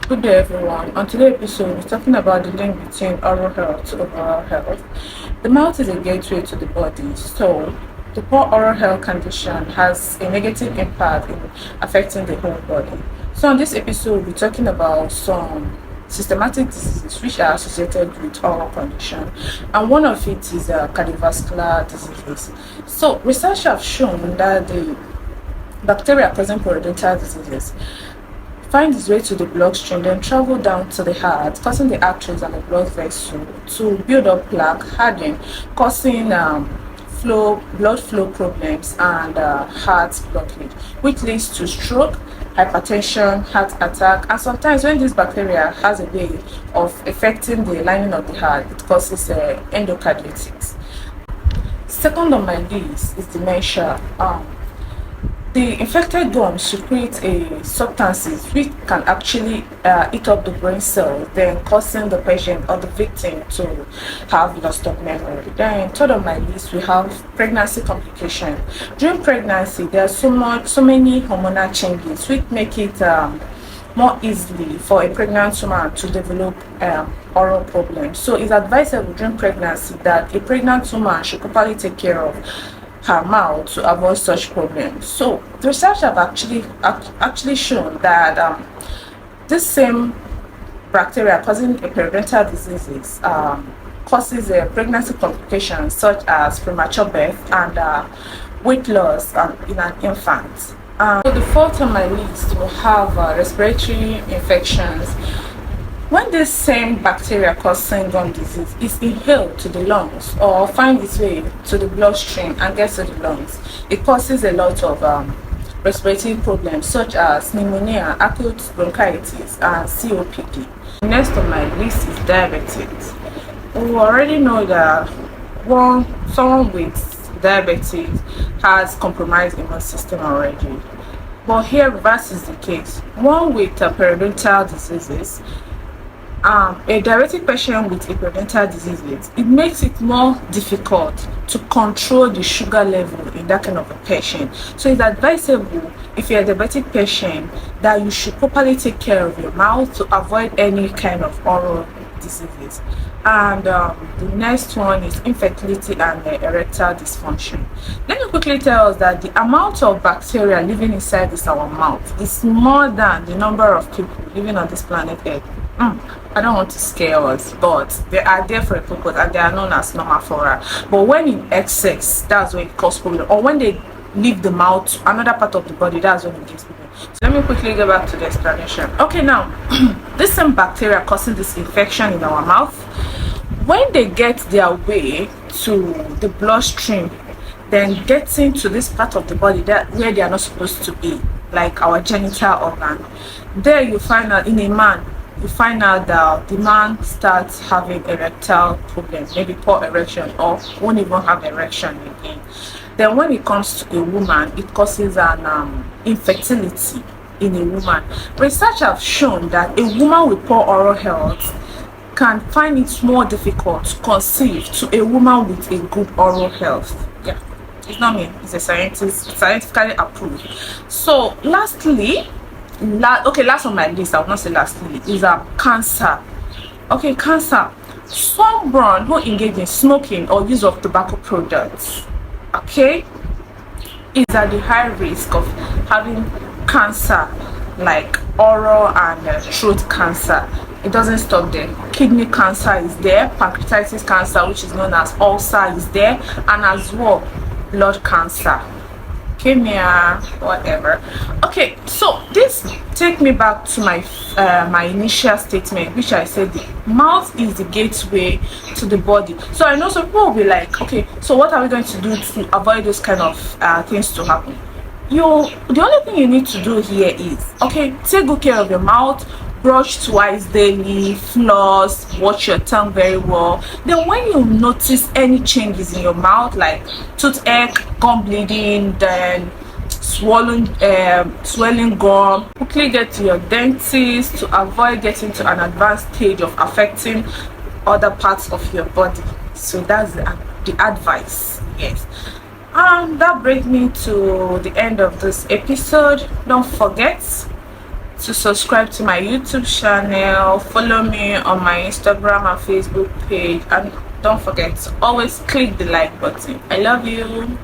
Good day, everyone. On today's episode, we're talking about the link between oral health to overall health. The mouth is a gateway to the body, so the poor oral health condition has a negative impact in affecting the whole body. So, on this episode, we're talking about some systematic diseases which are associated with oral condition, and one of it is cardiovascular diseases. So, research have shown that the bacteria causing periodontal diseases find its way to the bloodstream, then travel down to the heart, causing the arteries and the blood vessel to build up plaque, harden, causing blood flow problems and heart blockage, which leads to stroke, hypertension, heart attack, and sometimes when this bacteria has a way of affecting the lining of the heart, it causes endocarditis. Second on my list is dementia. The infected gums secrete a substances which can actually eat up the brain cells, then causing the patient or the victim to have loss of memory. Then third on my list, we have pregnancy complication. During pregnancy, there are so many hormonal changes which make it more easily for a pregnant woman to develop oral problems. So it's advisable during pregnancy that a pregnant woman should properly take care of her mouth to avoid such problems. So the research have actually shown that this same bacteria causing a periodontal diseases causes a pregnancy complications such as premature birth and weight loss in an infant. So the fourth on my list will have respiratory infections. When this same bacteria causing gum disease is inhaled to the lungs or find its way to the bloodstream and gets to the lungs, it causes a lot of respiratory problems such as pneumonia, acute bronchitis, and COPD. Next on my list is diabetes. We already know that someone with diabetes has compromised immune system already. But here reverse is the case. One with periodontal diseases, a diabetic patient with a periodontal disease, it makes it more difficult to control the sugar level in that kind of a patient. So it's advisable if you're a diabetic patient that you should properly take care of your mouth to avoid any kind of oral diseases. And the next one is infertility and erectile dysfunction. Let me quickly tell us that the amount of bacteria living inside our mouth is more than the number of people living on this planet Earth. I don't want to scare us, but they are there for a purpose and they are known as normal flora. But when in excess, that's when it causes problem. Or when they leave the mouth to another part of the body, that's when it gives problem. So let me quickly go back to the explanation. Okay, now this same bacteria causing this infection in our mouth, when they get their way to the bloodstream, then getting to this part of the body that where they are not supposed to be, like our genital organ, there you find out in a man, you find out that the man starts having erectile problems, maybe poor erection or won't even have erection again. Then when it comes to a woman, it causes an infertility in a woman. Research have shown that a woman with poor oral health can find it more difficult to conceive to a woman with a good oral health. Yeah, it's not me, it's a scientist, scientifically approved. So lastly, last on my list, I will not say lastly, is cancer. Okay, cancer. Someone who engage in smoking or use of tobacco products, okay, is at the high risk of having cancer like oral and throat cancer. It doesn't stop there. Kidney cancer is there, pancreatitis cancer, which is known as ulcer, is there, and as well blood cancer, leukemia, whatever. Okay, so this take me back to my initial statement, which I said the mouth is the gateway to the body. So I know some people will be like, okay, so what are we going to do to avoid those kind of things to happen? The only thing you need to do here is, okay, take good care of your mouth, brush twice daily, floss, wash your tongue very well. Then when you notice any changes in your mouth like toothache, gum bleeding, then swelling gum, quickly get to your dentist to avoid getting to an advanced stage of affecting other parts of your body. So that's the advice. Yes. That brings me to the end of this episode. Don't forget to subscribe to my YouTube channel, follow me on my Instagram and Facebook page, and don't forget to always click the like button. I love you.